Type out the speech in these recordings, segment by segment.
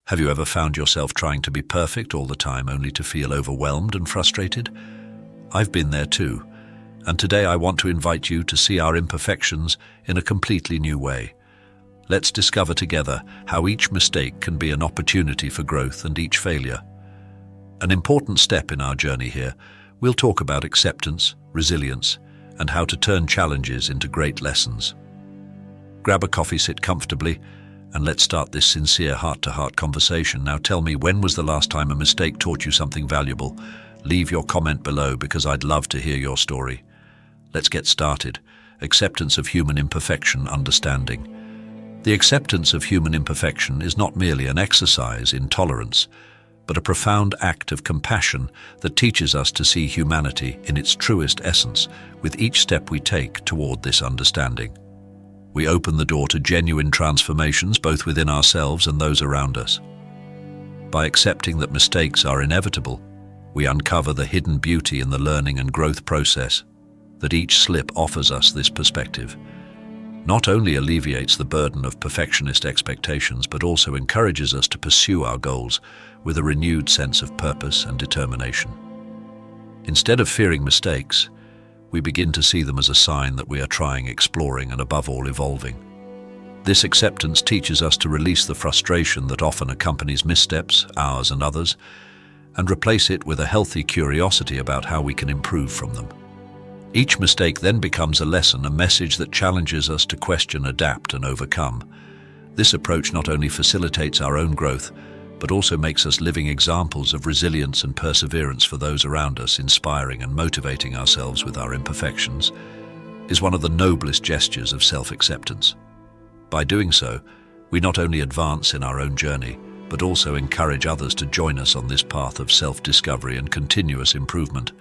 Have you ever found yourself trying to be perfect all the time only to feel overwhelmed and frustrated? I've been there too, and today I want to invite you to see our imperfections in a completely new way. Let's discover together how each mistake can be an opportunity for growth and each failure. An important step in our journey here, we'll talk about acceptance, resilience, and how to turn challenges into great lessons. Grab a coffee, sit comfortably, and let's start this sincere heart-to-heart conversation. Now tell me, when was the last time a mistake taught you something valuable? Leave your comment below because I'd love to hear your story. Let's get started. Acceptance of human imperfection, understanding. The acceptance of human imperfection is not merely an exercise in tolerance, but a profound act of compassion that teaches us to see humanity in its truest essence with each step we take toward this understanding. We open the door to genuine transformations both within ourselves and those around us. By accepting that mistakes are inevitable, we uncover the hidden beauty in the learning and growth process. That each slip offers us this perspective not only alleviates the burden of perfectionist expectations, but also encourages us to pursue our goals with a renewed sense of purpose and determination. Instead of fearing mistakes, we begin to see them as a sign that we are trying, exploring, and above all, evolving. This acceptance teaches us to release the frustration that often accompanies missteps, ours and others, and replace it with a healthy curiosity about how we can improve from them. Each mistake then becomes a lesson, a message that challenges us to question, adapt, and overcome. This approach not only facilitates our own growth, but also makes us living examples of resilience and perseverance for those around us. Inspiring and motivating ourselves with our imperfections is one of the noblest gestures of self-acceptance. By doing so, we not only advance in our own journey, but also encourage others to join us on this path of self-discovery and continuous improvement.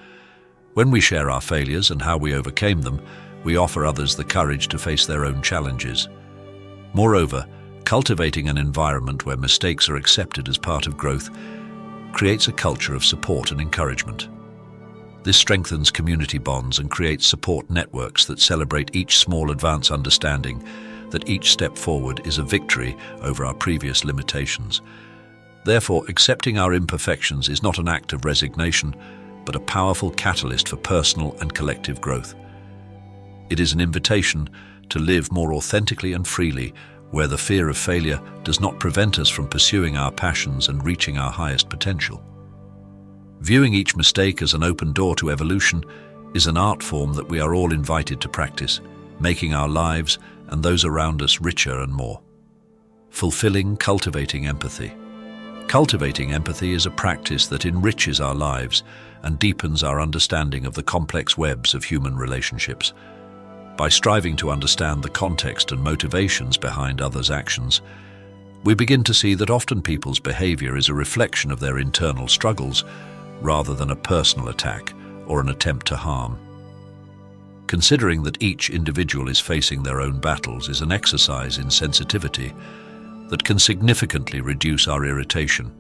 When we share our failures and how we overcame them, we offer others the courage to face their own challenges. Moreover, cultivating an environment where mistakes are accepted as part of growth creates a culture of support and encouragement. This strengthens community bonds and creates support networks that celebrate each small advance, understanding that each step forward is a victory over our previous limitations. Therefore, accepting our imperfections is not an act of resignation, but a powerful catalyst for personal and collective growth. It is an invitation to live more authentically and freely, where the fear of failure does not prevent us from pursuing our passions and reaching our highest potential. Viewing each mistake as an open door to evolution is an art form that we are all invited to practice, making our lives and those around us richer and more fulfilling. Cultivating empathy. Cultivating empathy is a practice that enriches our lives and deepens our understanding of the complex webs of human relationships. By striving to understand the context and motivations behind others' actions, we begin to see that often people's behavior is a reflection of their internal struggles rather than a personal attack or an attempt to harm. Considering that each individual is facing their own battles is an exercise in sensitivity that can significantly reduce our irritation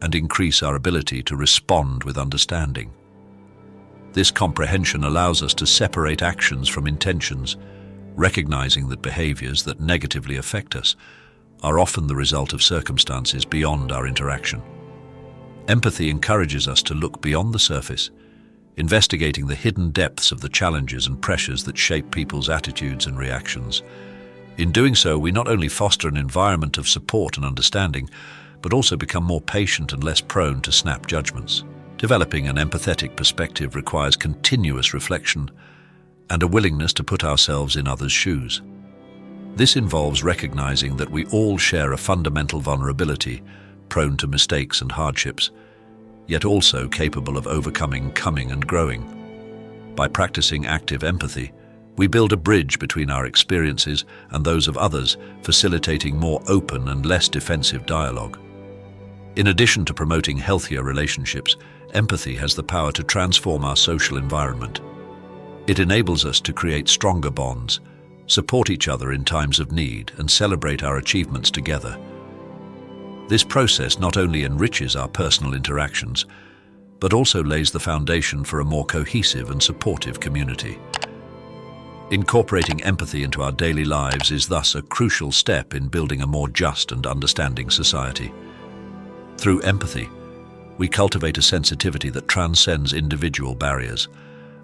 and increase our ability to respond with understanding. This comprehension allows us to separate actions from intentions, recognizing that behaviors that negatively affect us are often the result of circumstances beyond our interaction. Empathy encourages us to look beyond the surface, investigating the hidden depths of the challenges and pressures that shape people's attitudes and reactions. In doing so, we not only foster an environment of support and understanding, but also become more patient and less prone to snap judgments. Developing an empathetic perspective requires continuous reflection and a willingness to put ourselves in others' shoes. This involves recognizing that we all share a fundamental vulnerability, prone to mistakes and hardships, yet also capable of overcoming, coming and growing. By practicing active empathy, we build a bridge between our experiences and those of others, facilitating more open and less defensive dialogue. In addition to promoting healthier relationships, empathy has the power to transform our social environment. It enables us to create stronger bonds, support each other in times of need, and celebrate our achievements together. This process not only enriches our personal interactions, but also lays the foundation for a more cohesive and supportive community. Incorporating empathy into our daily lives is thus a crucial step in building a more just and understanding society. Through empathy, we cultivate a sensitivity that transcends individual barriers,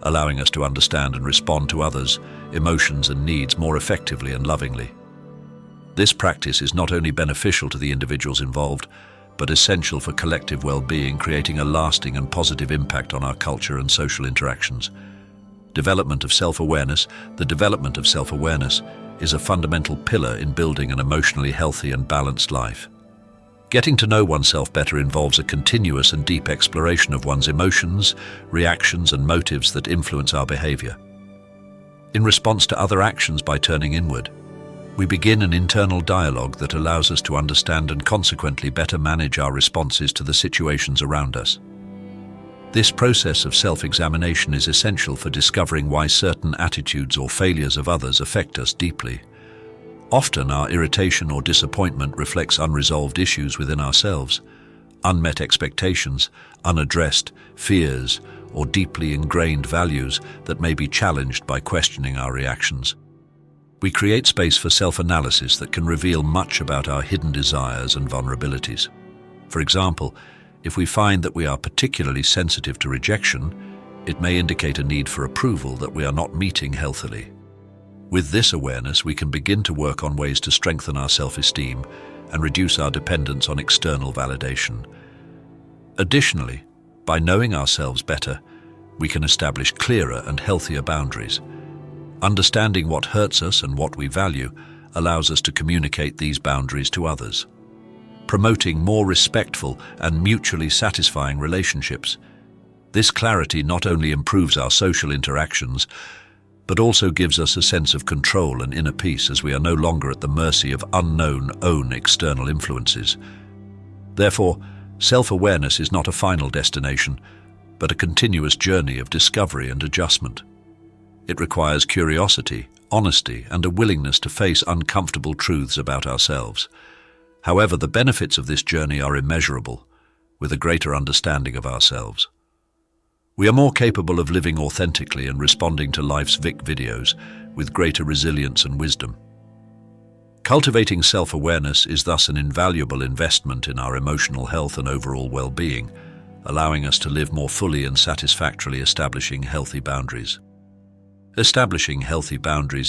allowing us to understand and respond to others' emotions and needs more effectively and lovingly. This practice is not only beneficial to the individuals involved, but essential for collective well-being, creating a lasting and positive impact on our culture and social interactions. The development of self-awareness is a fundamental pillar in building an emotionally healthy and balanced life. Getting to know oneself better involves a continuous and deep exploration of one's emotions, reactions, and motives that influence our behavior. In response to other actions by turning inward, we begin an internal dialogue that allows us to understand and consequently better manage our responses to the situations around us. This process of self-examination is essential for discovering why certain attitudes or failures of others affect us deeply. Often, our irritation or disappointment reflects unresolved issues within ourselves, unmet expectations, unaddressed fears, or deeply ingrained values that may be challenged by questioning our reactions. We create space for self-analysis that can reveal much about our hidden desires and vulnerabilities. For example, if we find that we are particularly sensitive to rejection, it may indicate a need for approval that we are not meeting healthily. With this awareness, we can begin to work on ways to strengthen our self-esteem and reduce our dependence on external validation. Additionally, by knowing ourselves better, we can establish clearer and healthier boundaries. Understanding what hurts us and what we value allows us to communicate these boundaries to others, promoting more respectful and mutually satisfying relationships. This clarity not only improves our social interactions, but also gives us a sense of control and inner peace, as we are no longer at the mercy of unknown external influences. Therefore, self-awareness is not a final destination, but a continuous journey of discovery and adjustment. It requires curiosity, honesty, and a willingness to face uncomfortable truths about ourselves. However, the benefits of this journey are immeasurable, with a greater understanding of ourselves. We are more capable of living authentically and responding to life's videos with greater resilience and wisdom. Cultivating self-awareness is thus an invaluable investment in our emotional health and overall well-being, allowing us to live more fully and satisfactorily. Establishing healthy boundaries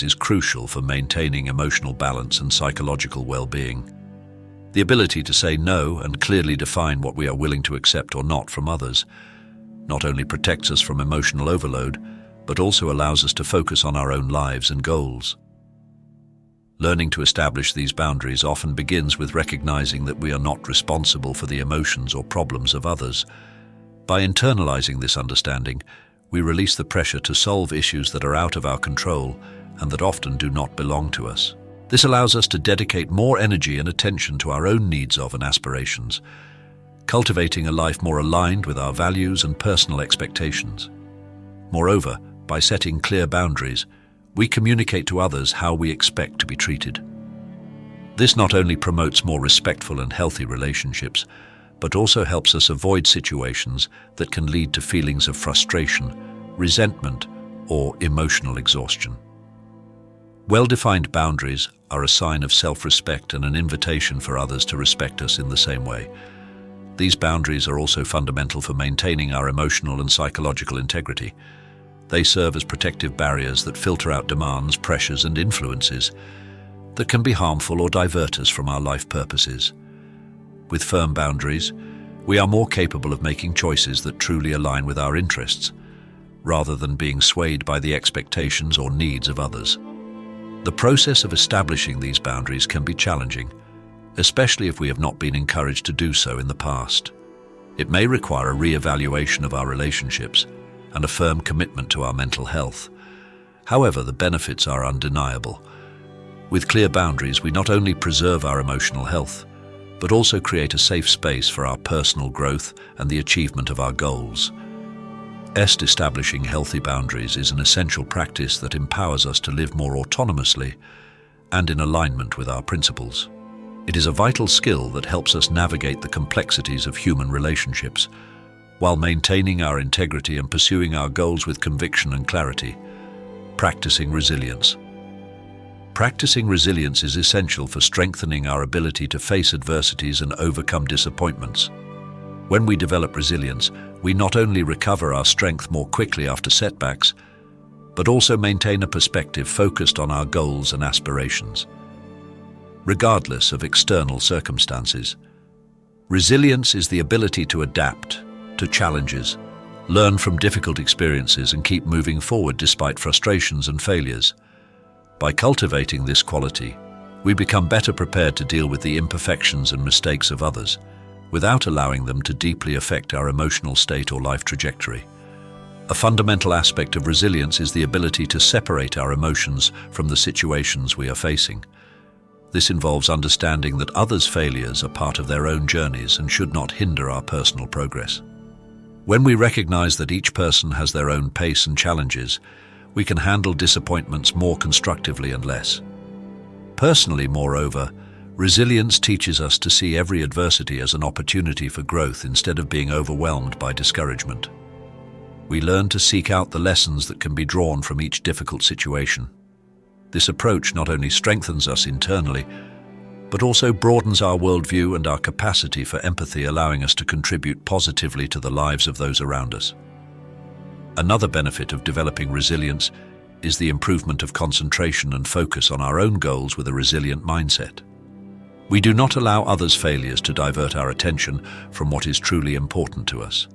is crucial for maintaining emotional balance and psychological well-being. The ability to say no and clearly define what we are willing to accept or not from others not only protects us from emotional overload, but also allows us to focus on our own lives and goals. Learning to establish these boundaries often begins with recognizing that we are not responsible for the emotions or problems of others. By internalizing this understanding, we release the pressure to solve issues that are out of our control and that often do not belong to us. This allows us to dedicate more energy and attention to our own needs and aspirations, cultivating a life more aligned with our values and personal expectations. Moreover, by setting clear boundaries, we communicate to others how we expect to be treated. This not only promotes more respectful and healthy relationships, but also helps us avoid situations that can lead to feelings of frustration, resentment, or emotional exhaustion. Well-defined boundaries are a sign of self-respect and an invitation for others to respect us in the same way. These boundaries are also fundamental for maintaining our emotional and psychological integrity. They serve as protective barriers that filter out demands, pressures, and influences that can be harmful or divert us from our life purposes. With firm boundaries, we are more capable of making choices that truly align with our interests, rather than being swayed by the expectations or needs of others. The process of establishing these boundaries can be challenging, especially if we have not been encouraged to do so in the past. It may require a re-evaluation of our relationships and a firm commitment to our mental health. However, the benefits are undeniable. With clear boundaries, we not only preserve our emotional health, but also create a safe space for our personal growth and the achievement of our goals. Establishing healthy boundaries is an essential practice that empowers us to live more autonomously and in alignment with our principles. It is a vital skill that helps us navigate the complexities of human relationships, while maintaining our integrity and pursuing our goals with conviction and clarity. Practicing resilience. Practicing resilience is essential for strengthening our ability to face adversities and overcome disappointments. When we develop resilience, we not only recover our strength more quickly after setbacks, but also maintain a perspective focused on our goals and aspirations, regardless of external circumstances. Resilience is the ability to adapt to challenges, learn from difficult experiences, and keep moving forward despite frustrations and failures. By cultivating this quality, we become better prepared to deal with the imperfections and mistakes of others, without allowing them to deeply affect our emotional state or life trajectory. A fundamental aspect of resilience is the ability to separate our emotions from the situations we are facing. This involves understanding that others' failures are part of their own journeys and should not hinder our personal progress. When we recognize that each person has their own pace and challenges, we can handle disappointments more constructively and less. Personally, moreover, resilience teaches us to see every adversity as an opportunity for growth instead of being overwhelmed by discouragement. We learn to seek out the lessons that can be drawn from each difficult situation. This approach not only strengthens us internally, but also broadens our worldview and our capacity for empathy, allowing us to contribute positively to the lives of those around us. Another benefit of developing resilience is the improvement of concentration and focus on our own goals with a resilient mindset. We do not allow others' failures to divert our attention from what is truly important to us.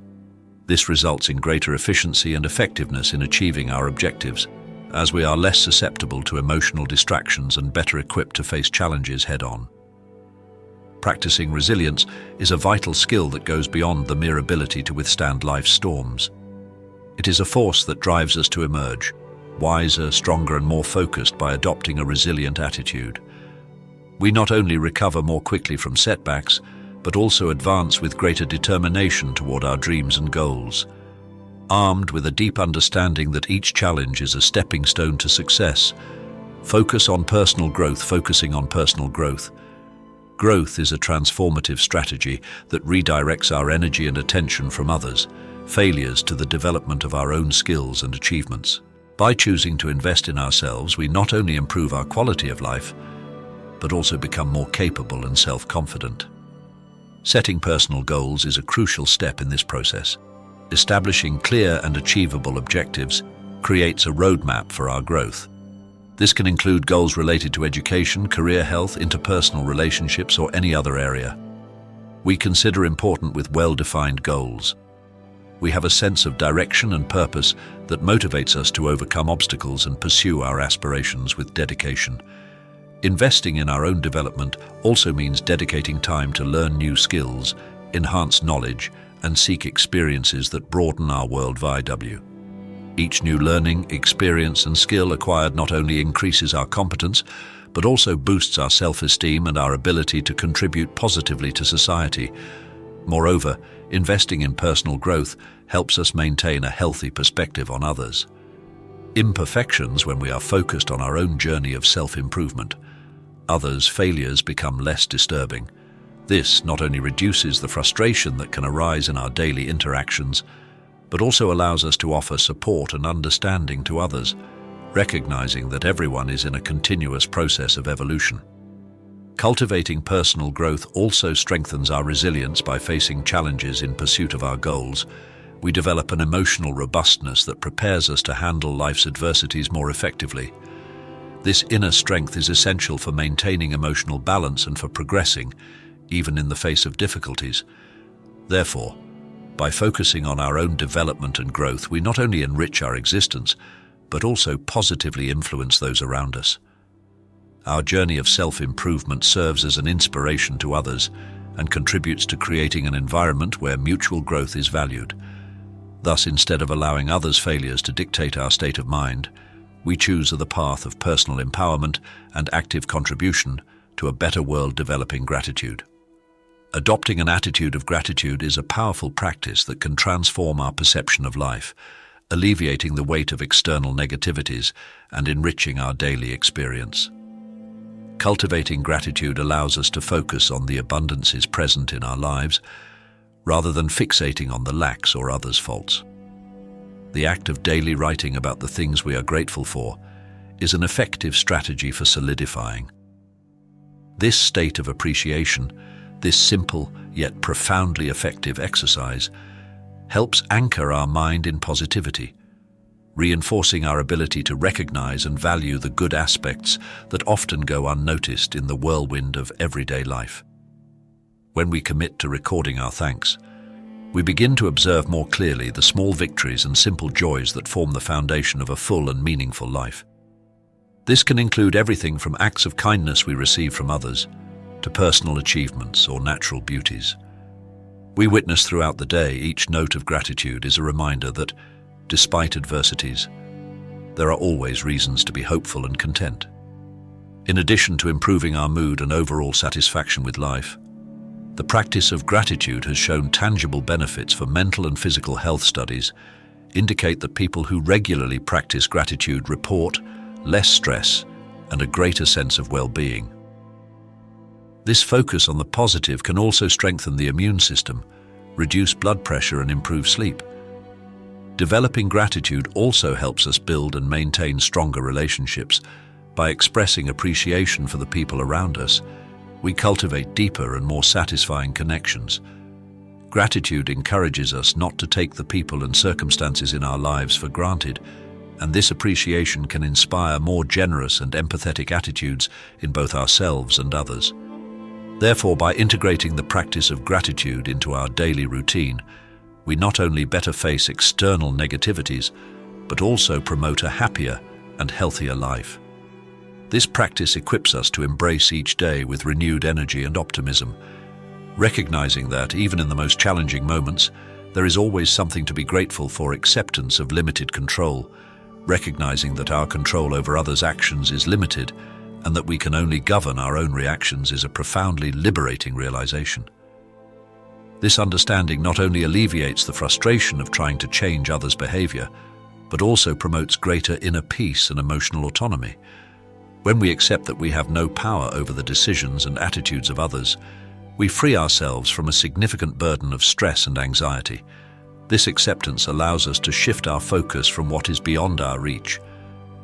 This results in greater efficiency and effectiveness in achieving our objectives, as we are less susceptible to emotional distractions and better equipped to face challenges head-on. Practicing resilience is a vital skill that goes beyond the mere ability to withstand life's storms. It is a force that drives us to emerge, wiser, stronger, and more focused by adopting a resilient attitude. We not only recover more quickly from setbacks, but also advance with greater determination toward our dreams and goals. Armed with a deep understanding that each challenge is a stepping stone to success, focusing on personal growth. Growth is a transformative strategy that redirects our energy and attention from others' failures to the development of our own skills and achievements. By choosing to invest in ourselves, we not only improve our quality of life, but also become more capable and self-confident. Setting personal goals is a crucial step in this process. Establishing clear and achievable objectives creates a roadmap for our growth. This can include goals related to education, career, health, interpersonal relationships, or any other area. We consider important with well-defined goals. We have a sense of direction and purpose that motivates us to overcome obstacles and pursue our aspirations with dedication. Investing in our own development also means dedicating time to learn new skills, enhance knowledge, and seek experiences that broaden our worldview. Each new learning, experience, and skill acquired not only increases our competence, but also boosts our self-esteem and our ability to contribute positively to society. Moreover, investing in personal growth helps us maintain a healthy perspective on others. Imperfections, when we are focused on our own journey of self-improvement, others' failures become less disturbing. This not only reduces the frustration that can arise in our daily interactions, but also allows us to offer support and understanding to others, recognizing that everyone is in a continuous process of evolution. Cultivating personal growth also strengthens our resilience. By facing challenges in pursuit of our goals, we develop an emotional robustness that prepares us to handle life's adversities more effectively. This inner strength is essential for maintaining emotional balance and for progressing, even in the face of difficulties. Therefore, by focusing on our own development and growth, we not only enrich our existence, but also positively influence those around us. Our journey of self-improvement serves as an inspiration to others and contributes to creating an environment where mutual growth is valued. Thus, instead of allowing others' failures to dictate our state of mind, we choose the path of personal empowerment and active contribution to a better world, developing gratitude. Adopting an attitude of gratitude is a powerful practice that can transform our perception of life, alleviating the weight of external negativities and enriching our daily experience. Cultivating gratitude allows us to focus on the abundances present in our lives, rather than fixating on the lacks or others' faults. The act of daily writing about the things we are grateful for is an effective strategy for solidifying. This state of appreciation, this simple yet profoundly effective exercise, helps anchor our mind in positivity, reinforcing our ability to recognize and value the good aspects that often go unnoticed in the whirlwind of everyday life. When we commit to recording our thanks, we begin to observe more clearly the small victories and simple joys that form the foundation of a full and meaningful life. This can include everything from acts of kindness we receive from others to personal achievements or natural beauties. We witness throughout the day each note of gratitude is a reminder that, despite adversities, there are always reasons to be hopeful and content. In addition to improving our mood and overall satisfaction with life, the practice of gratitude has shown tangible benefits for mental and physical health. Studies indicate that people who regularly practice gratitude report less stress and a greater sense of well-being. This focus on the positive can also strengthen the immune system, reduce blood pressure, and improve sleep. Developing gratitude also helps us build and maintain stronger relationships. By expressing appreciation for the people around us, we cultivate deeper and more satisfying connections. Gratitude encourages us not to take the people and circumstances in our lives for granted, and this appreciation can inspire more generous and empathetic attitudes in both ourselves and others. Therefore, by integrating the practice of gratitude into our daily routine, we not only better face external negativities, but also promote a happier and healthier life. This practice equips us to embrace each day with renewed energy and optimism, recognizing that, even in the most challenging moments, there is always something to be grateful for. Acceptance of limited control, recognizing that our control over others' actions is limited and that we can only govern our own reactions, is a profoundly liberating realization. This understanding not only alleviates the frustration of trying to change others' behavior, but also promotes greater inner peace and emotional autonomy. When we accept that we have no power over the decisions and attitudes of others, we free ourselves from a significant burden of stress and anxiety. This acceptance allows us to shift our focus from what is beyond our reach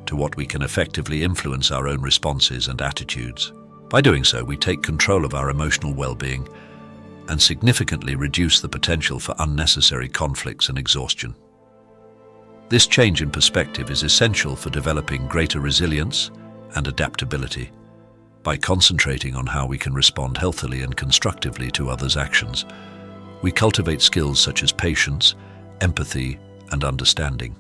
to what we can effectively influence our own responses and attitudes. By doing so, we take control of our emotional well-being and significantly reduce the potential for unnecessary conflicts and exhaustion. This change in perspective is essential for developing greater resilience and adaptability. By concentrating on how we can respond healthily and constructively to others' actions, we cultivate skills such as patience, empathy, and understanding.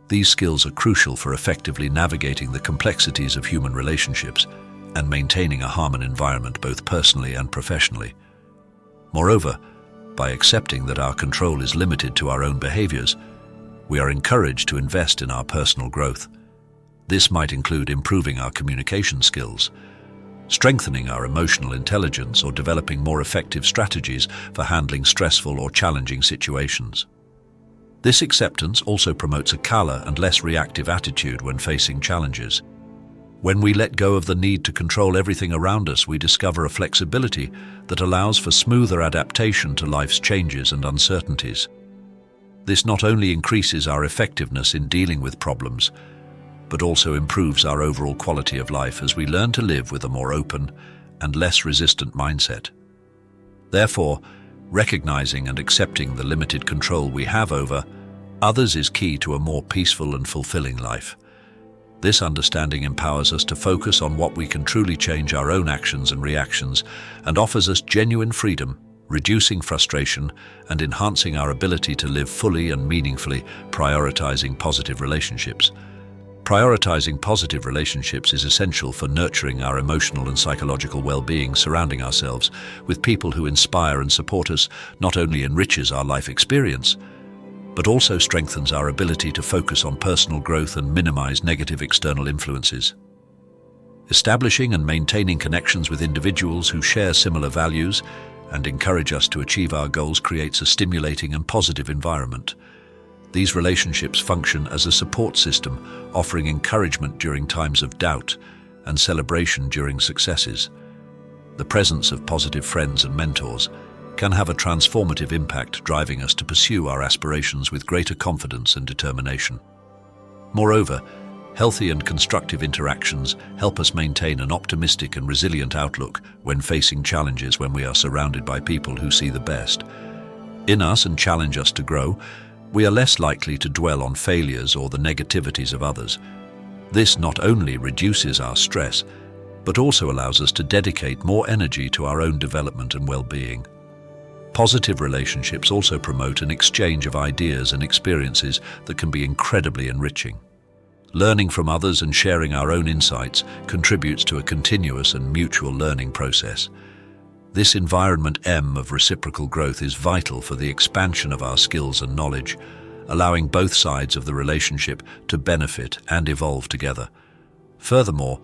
These skills are crucial for effectively navigating the complexities of human relationships and maintaining a harmonious environment both personally and professionally. Moreover, by accepting that our control is limited to our own behaviors, we are encouraged to invest in our personal growth. This might include improving our communication skills, strengthening our emotional intelligence, or developing more effective strategies for handling stressful or challenging situations. This acceptance also promotes a calmer and less reactive attitude when facing challenges. When we let go of the need to control everything around us, we discover a flexibility that allows for smoother adaptation to life's changes and uncertainties. This not only increases our effectiveness in dealing with problems, but also improves our overall quality of life as we learn to live with a more open and less resistant mindset. Therefore, recognizing and accepting the limited control we have over others is key to a more peaceful and fulfilling life. This understanding empowers us to focus on what we can truly change, our own actions and reactions, and offers us genuine freedom, reducing frustration and enhancing our ability to live fully and meaningfully. Prioritizing positive relationships. Prioritizing positive relationships is essential for nurturing our emotional and psychological well-being. Surrounding ourselves with people who inspire and support us not only enriches our life experience, but also strengthens our ability to focus on personal growth and minimize negative external influences. Establishing and maintaining connections with individuals who share similar values and encourage us to achieve our goals creates a stimulating and positive environment. These relationships function as a support system, offering encouragement during times of doubt and celebration during successes. The presence of positive friends and mentors can have a transformative impact, driving us to pursue our aspirations with greater confidence and determination. Moreover, Healthy and constructive interactions help us maintain an optimistic and resilient outlook when facing challenges when we are surrounded by people who see the best in us and challenge us to grow. We are less likely to dwell on failures or the negativities of others. This not only reduces our stress, but also allows us to dedicate more energy to our own development and well-being. Positive relationships also promote an exchange of ideas and experiences that can be incredibly enriching. Learning from others and sharing our own insights contributes to a continuous and mutual learning process. This environment of reciprocal growth is vital for the expansion of our skills and knowledge, allowing both sides of the relationship to benefit and evolve together. Furthermore,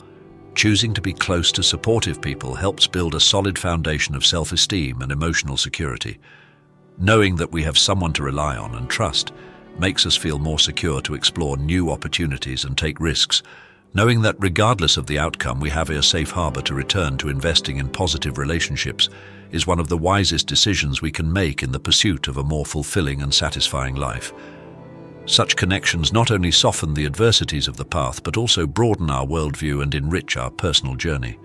choosing to be close to supportive people helps build a solid foundation of self-esteem and emotional security. Knowing that we have someone to rely on and trust makes us feel more secure to explore new opportunities and take risks. Knowing that regardless of the outcome, we have a safe harbor to return to investing in positive relationships is one of the wisest decisions we can make in the pursuit of a more fulfilling and satisfying life. Such connections not only soften the adversities of the path, but also broaden our worldview and enrich our personal journey.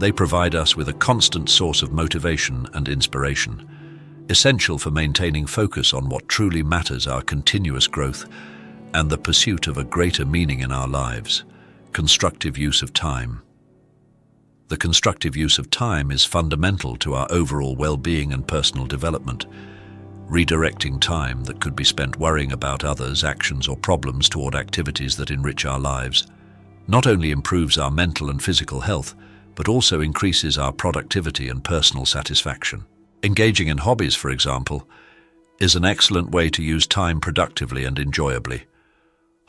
They provide us with a constant source of motivation and inspiration, essential for maintaining focus on what truly matters: our continuous growth and the pursuit of a greater meaning in our lives. Constructive use of time. The constructive use of time is fundamental to our overall well-being and personal development. Redirecting time that could be spent worrying about others, actions, or problems toward activities that enrich our lives not only improves our mental and physical health, but also increases our productivity and personal satisfaction. Engaging in hobbies, for example, is an excellent way to use time productively and enjoyably.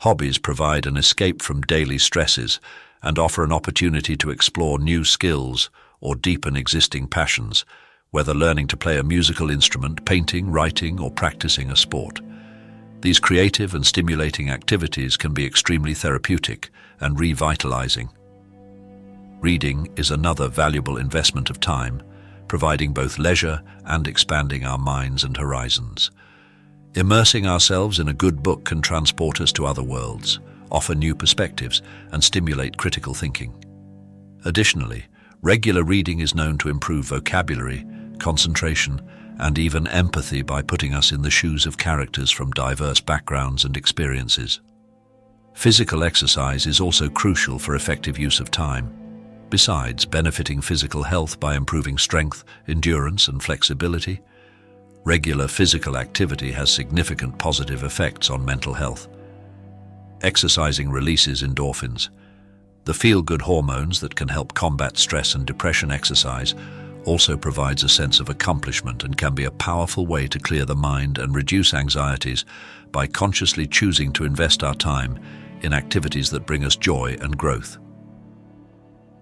Hobbies provide an escape from daily stresses and offer an opportunity to explore new skills or deepen existing passions, whether learning to play a musical instrument, painting, writing, or practicing a sport. These creative and stimulating activities can be extremely therapeutic and revitalizing. Reading is another valuable investment of time, providing both leisure and expanding our minds and horizons. Immersing ourselves in a good book can transport us to other worlds, offer new perspectives, and stimulate critical thinking. Additionally, regular reading is known to improve vocabulary, concentration, and even empathy by putting us in the shoes of characters from diverse backgrounds and experiences. Physical exercise is also crucial for effective use of time. Besides benefiting physical health by improving strength, endurance, and flexibility, regular physical activity has significant positive effects on mental health. Exercising releases endorphins, the feel-good hormones that can help combat stress and depression. Exercise also provides a sense of accomplishment and can be a powerful way to clear the mind and reduce anxieties by consciously choosing to invest our time in activities that bring us joy and growth.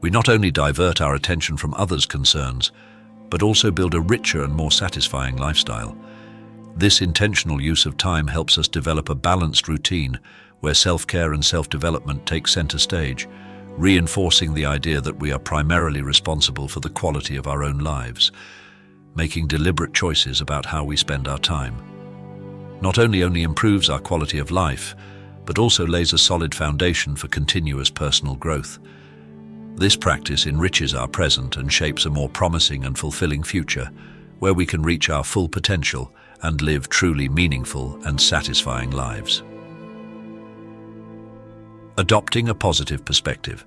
We not only divert our attention from others' concerns, but also build a richer and more satisfying lifestyle. This intentional use of time helps us develop a balanced routine where self-care and self-development take center stage, reinforcing the idea that we are primarily responsible for the quality of our own lives. Making deliberate choices about how we spend our time not only improves our quality of life, but also lays a solid foundation for continuous personal growth. This practice enriches our present and shapes a more promising and fulfilling future, where we can reach our full potential and live truly meaningful and satisfying lives. Adopting a positive perspective.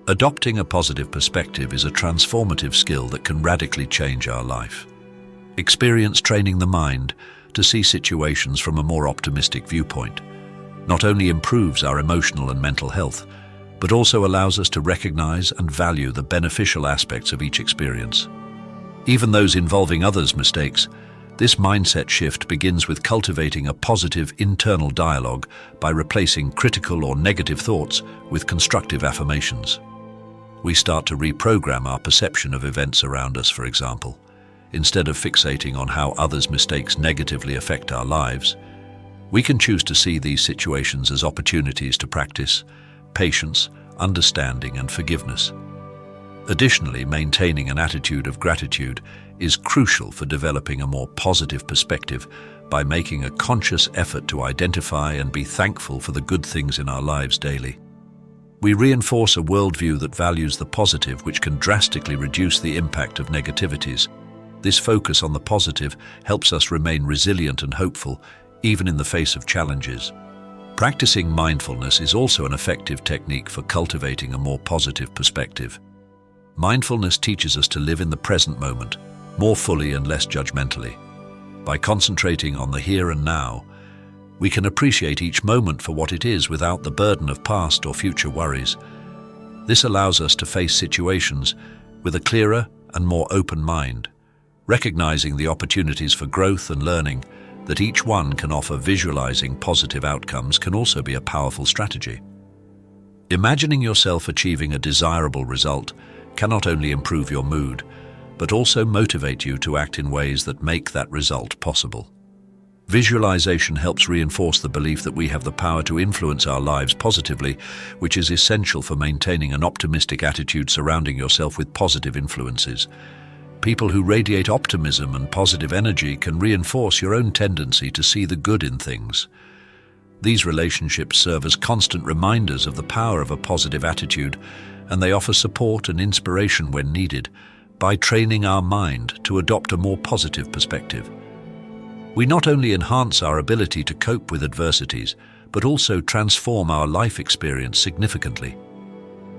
Adopting a positive perspective is a transformative skill that can radically change our life. Experience training the mind to see situations from a more optimistic viewpoint not only improves our emotional and mental health, but also allows us to recognize and value the beneficial aspects of each experience. Even those involving others' mistakes, this mindset shift begins with cultivating a positive internal dialogue by replacing critical or negative thoughts with constructive affirmations. We start to reprogram our perception of events around us, for example. Instead of fixating on how others' mistakes negatively affect our lives, we can choose to see these situations as opportunities to practice patience, understanding, and forgiveness. Additionally, maintaining an attitude of gratitude is crucial for developing a more positive perspective by making a conscious effort to identify and be thankful for the good things in our lives daily. We reinforce a worldview that values the positive, which can drastically reduce the impact of negativities. This focus on the positive helps us remain resilient and hopeful, even in the face of challenges. Practicing mindfulness is also an effective technique for cultivating a more positive perspective. Mindfulness teaches us to live in the present moment, more fully and less judgmentally. By concentrating on the here and now, we can appreciate each moment for what it is without the burden of past or future worries. This allows us to face situations with a clearer and more open mind, recognizing the opportunities for growth and learning that each one can offer. Visualizing positive outcomes can also be a powerful strategy. Imagining yourself achieving a desirable result can not only improve your mood, but also motivate you to act in ways that make that result possible. Visualization helps reinforce the belief that we have the power to influence our lives positively, which is essential for maintaining an optimistic attitude surrounding yourself with positive influences. People who radiate optimism and positive energy can reinforce your own tendency to see the good in things. These relationships serve as constant reminders of the power of a positive attitude, and they offer support and inspiration when needed by training our mind to adopt a more positive perspective. We not only enhance our ability to cope with adversities, but also transform our life experience significantly.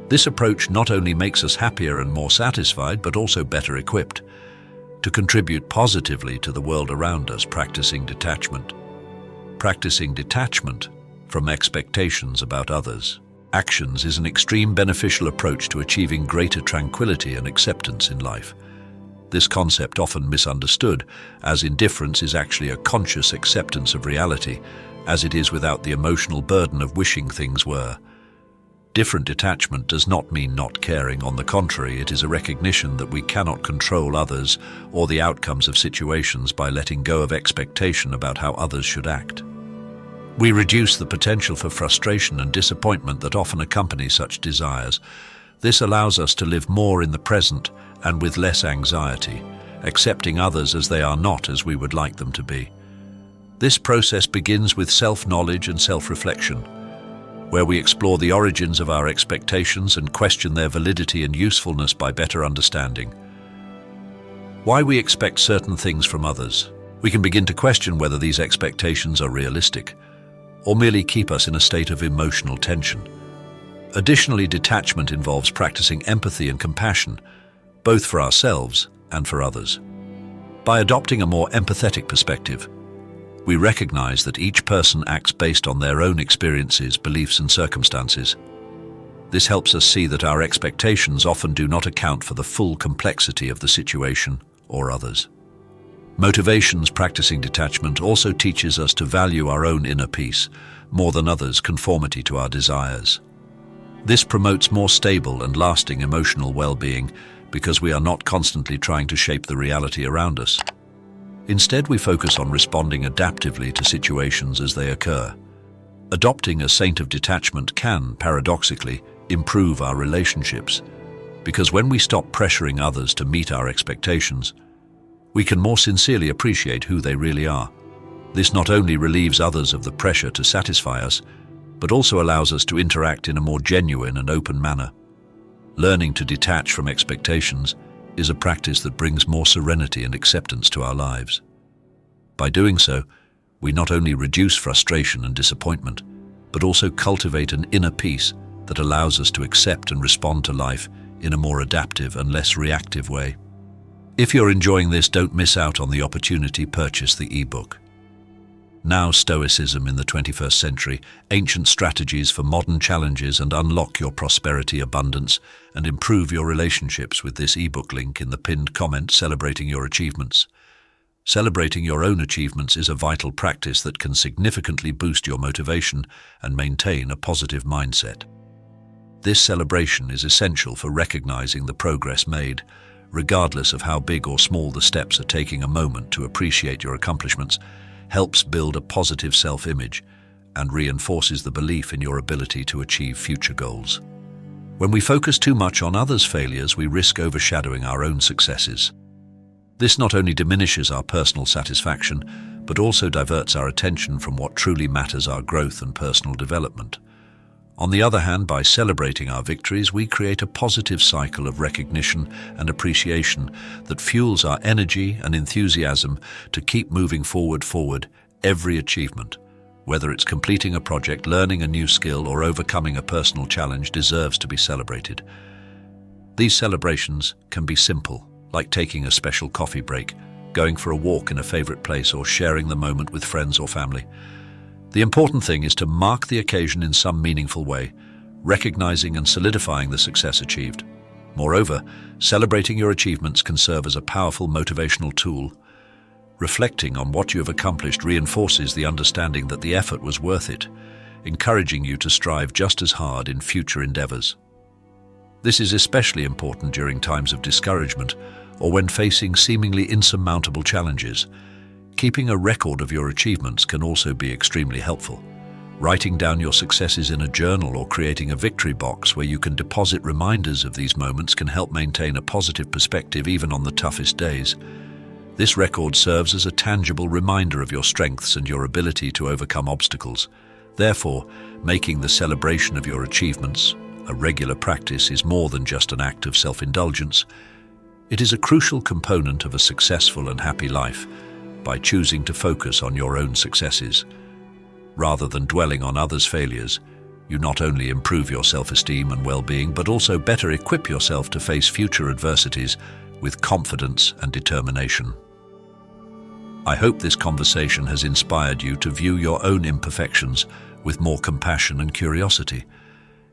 This approach not only makes us happier and more satisfied, but also better equipped to contribute positively to the world around us. Practicing detachment. Practicing detachment from expectations about others' actions is an extreme beneficial approach to achieving greater tranquility and acceptance in life. This concept, often misunderstood, as indifference is actually a conscious acceptance of reality, as it is without the emotional burden of wishing things were. Different detachment does not mean not caring. On the contrary, it is a recognition that we cannot control others or the outcomes of situations by letting go of expectation about how others should act. We reduce the potential for frustration and disappointment that often accompany such desires. This allows us to live more in the present and with less anxiety, accepting others as they are, not as we would like them to be. This process begins with self-knowledge and self-reflection, where we explore the origins of our expectations and question their validity and usefulness by better understanding why we expect certain things from others. We can begin to question whether these expectations are realistic or merely keep us in a state of emotional tension. Additionally, detachment involves practicing empathy and compassion, both for ourselves and for others. By adopting a more empathetic perspective, we recognize that each person acts based on their own experiences, beliefs, and circumstances. This helps us see that our expectations often do not account for the full complexity of the situation or others. Motivations. Practicing detachment also teaches us to value our own inner peace more than others' conformity to our desires. This promotes more stable and lasting emotional well-being because we are not constantly trying to shape the reality around us. Instead, we focus on responding adaptively to situations as they occur. Adopting a saint of detachment can, paradoxically, improve our relationships, because when we stop pressuring others to meet our expectations, we can more sincerely appreciate who they really are. This not only relieves others of the pressure to satisfy us, but also allows us to interact in a more genuine and open manner. Learning to detach from expectations is a practice that brings more serenity and acceptance to our lives. By doing so, we not only reduce frustration and disappointment, but also cultivate an inner peace that allows us to accept and respond to life in a more adaptive and less reactive way. If you're enjoying this, don't miss out on the opportunity. Purchase the ebook. Now, Stoicism in the 21st Century, Ancient Strategies for Modern Challenges, and unlock your prosperity, abundance, and improve your relationships with this ebook link in the pinned comment. Celebrating your achievements. Celebrating your own achievements is a vital practice that can significantly boost your motivation and maintain a positive mindset. This celebration is essential for recognizing the progress made, regardless of how big or small the steps are. Taking a moment to appreciate your accomplishments helps build a positive self-image and reinforces the belief in your ability to achieve future goals. When we focus too much on others' failures, we risk overshadowing our own successes. This not only diminishes our personal satisfaction, but also diverts our attention from what truly matters: our growth and personal development. On the other hand, by celebrating our victories, we create a positive cycle of recognition and appreciation that fuels our energy and enthusiasm to keep moving forward. Every achievement, whether it's completing a project, learning a new skill, or overcoming a personal challenge, deserves to be celebrated. These celebrations can be simple, like taking a special coffee break, going for a walk in a favorite place, or sharing the moment with friends or family. The important thing is to mark the occasion in some meaningful way, recognizing and solidifying the success achieved. Moreover, celebrating your achievements can serve as a powerful motivational tool. Reflecting on what you have accomplished reinforces the understanding that the effort was worth it, encouraging you to strive just as hard in future endeavors. This is especially important during times of discouragement or when facing seemingly insurmountable challenges. Keeping a record of your achievements can also be extremely helpful. Writing down your successes in a journal or creating a victory box where you can deposit reminders of these moments can help maintain a positive perspective even on the toughest days. This record serves as a tangible reminder of your strengths and your ability to overcome obstacles. Therefore, making the celebration of your achievements a regular practice is more than just an act of self-indulgence. It is a crucial component of a successful and happy life. By choosing to focus on your own successes, rather than dwelling on others' failures, you not only improve your self-esteem and well-being, but also better equip yourself to face future adversities with confidence and determination. I hope this conversation has inspired you to view your own imperfections with more compassion and curiosity.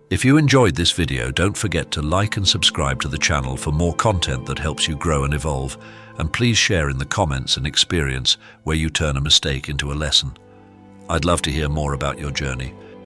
If you enjoyed this video, don't forget to like and subscribe to the channel for more content that helps you grow and evolve. And please share in the comments an experience where you turn a mistake into a lesson. I'd love to hear more about your journey.